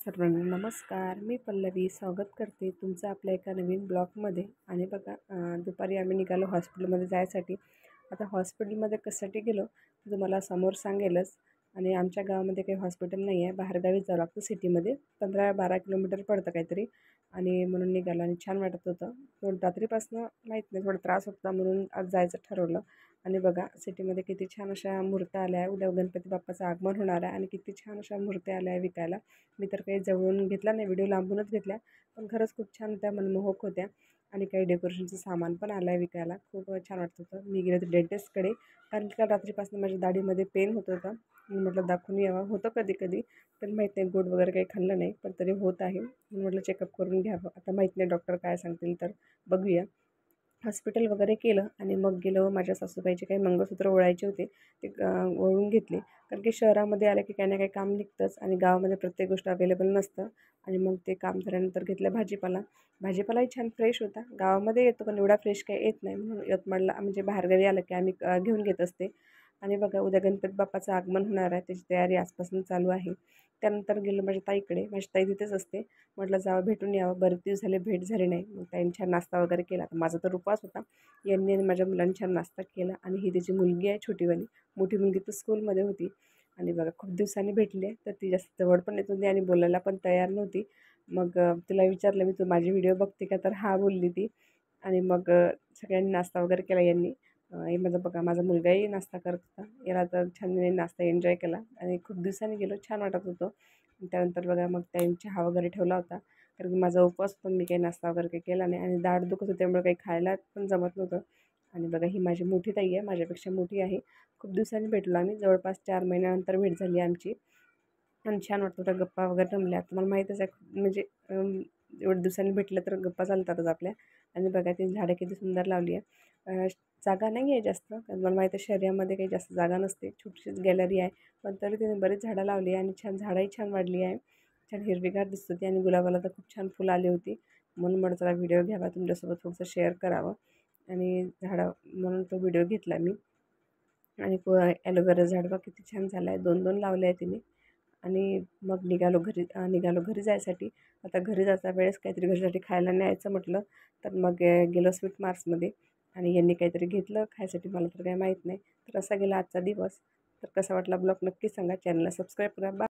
सर्वांना नमस्कार. मी पल्लवी स्वागत करते तुमचं आपल्या एका नवीन ब्लॉगमध्ये. आणि बघा दुपारी आम्ही निघालो हॉस्पिटलमध्ये जायसाठी. आता हॉस्पिटलमध्ये कशासाठी गेलो तर तुम्हाला समोर सांगेलच. आणि आमच्या गावामध्ये काही हॉस्पिटल नाही आहे, बाहेरगावीच जावं लागतं सिटीमध्ये. 15-12 किलोमीटर पडतं काहीतरी. आणि म्हणून निघालो आणि छान वाटत होतं. रात्रीपासून माहीत नाही थोडा त्रास होता म्हणून आज जायचं ठरवलं. आणि बघा सिटीमध्ये किती छान अशा मूर्त्या आल्या आहे. उद्या गणपती बाप्पाचं आगमन होणार आहे आणि किती छान अशा मूर्त्या आल्या आहे विकायला. मी तर काही जवळून घेतला नाही, व्हिडिओ लांबूनच घेतल्या, पण खरंच खूप छान त्या मनमोहक होत्या. आणि काही डेकोरेशनचं सामान पण आलं आहे विकायला. खूप छान वाटत होतं. मी गेले होते डेंटिस्टकडे, कारण की काल रात्रीपासून माझ्या दाढीमध्ये पेन होत होता. मी म्हटलं दाखवून यावं. होतं कधी कधी, पण माहीत नाही गोड वगैरे काही खाल्लं नाही, पण तरी होत आहे. मी म्हटलं चेकअप करून घ्यावं. आता माहीत नाही डॉक्टर काय सांगतील, तर बघूया. हॉस्पिटल वगैरे केलं आणि मग गेलो. माझ्या सासूबाईचे काही मंगळसूत्र ओळायचे होते, ते ओळून घेतले. कारण की शहरामध्ये आलं की काही ना काही काम निघतंच आणि गावामध्ये प्रत्येक गोष्ट अवेलेबल नसतं. आणि मग ते काम झाल्यानंतर घेतलं भाजीपाला. भाजीपालाही छान फ्रेश होता. गावामध्ये येतो पण एवढा फ्रेश काही येत नाही, म्हणून यवतमाळला म्हणजे बाहेरगावी आलं की आम्ही घेऊन घेत असते. आणि बघा उद्या गणपती बाप्पाचं आगमन होणार आहे, त्याची तयारी आजपासून चालू आहे. त्यानंतर गेलो माझ्या ताईकडे. माझी ताई तिथेच असते. म्हटलं जावं भेटून यावं, बरेच दिवस झाले भेट झाली नाही. मग ताईंनी छान नाश्ता वगैरे केला. माझा तर उपवास होता. यांनी आणि माझ्या मुलांनी छान नाश्ता केला. आणि ही त्याची मुलगी आहे छोटीवाली. मोठी मुलगी तर स्कूलमध्ये होती. आणि बघा खूप दिवसांनी भेटली आहे, तर ती जास्त जवळ पण येत होती आणि बोलायला पण तयार नव्हती. मग तिला विचारलं मी, तू माझी व्हिडिओ बघते का, तर हा बोलली ती. आणि मग सगळ्यांनी नाश्ता वगैरे केला यांनी. हे माझा बघा माझा मुलगाही नाश्ता करत होता. याला तर छान नाश्ता एन्जॉय केला आणि खूप दिवसांनी गेलो, छान वाटत होतं. त्यानंतर बघा मग त्यांनी चहा वगैरे ठेवला होता, कारण की माझा उपवास पण मी काही नाश्ता वगैरे काही केला नाही. आणि दाढ दुखत होती त्यामुळे काही खायला पण जमत नव्हतं. आणि बघा ही माझी मोठी ताई आहे, माझ्यापेक्षा मोठी आहे. खूप दिवसांनी भेटलो आम्ही, जवळपास 4 महिन्यानंतर भेट झाली आमची. आणि छान वाटत होतं, गप्पा वगैरे रमल्या. तुम्हाला माहीतच आहे म्हणजे एवढ्या दिवसांनी भेटलं तर गप्पा चालतातच आपल्या. आणि बघा ती झाडं किती सुंदर लावली आहे. जागा नाही आहे जास्त, कारण मला माहीत आहे शहरामध्ये काही जास्त जागा नसते, छोटीशीच गॅलरी आहे. पण तरी तिने बरीच झाडं लावली आहे आणि छान झाडंही छान वाढली आहे. छान हिरवीगार दिसत होती आणि गुलाबाला तर खूप छान फुलं आली होती. म्हणून म्हटलं चला व्हिडिओ घ्यावा, तुमच्यासोबत थोडंसं शेअर करावं. आणि झाडं म्हणून तो व्हिडिओ घेतला मी. आणि ॲलोवेरा झाड बघा किती छान झालं आहे, 2-2 लावले आहे तिने. आणि मग निघालो घरी जायसाठी. आता घरी जाता वेळेस काहीतरी घरीसाठी खायला न्यायचं म्हटलं, तर मग गेलो स्वीट मार्ट्समध्ये. आणि यांनी काहीतरी घेतलं खायसाठी, मला तर काही माहीत नाही. तर असा गेला आजचा दिवस. तर कसा वाटला ब्लॉग नक्की सांगा. चॅनलला सबस्क्राईब करा.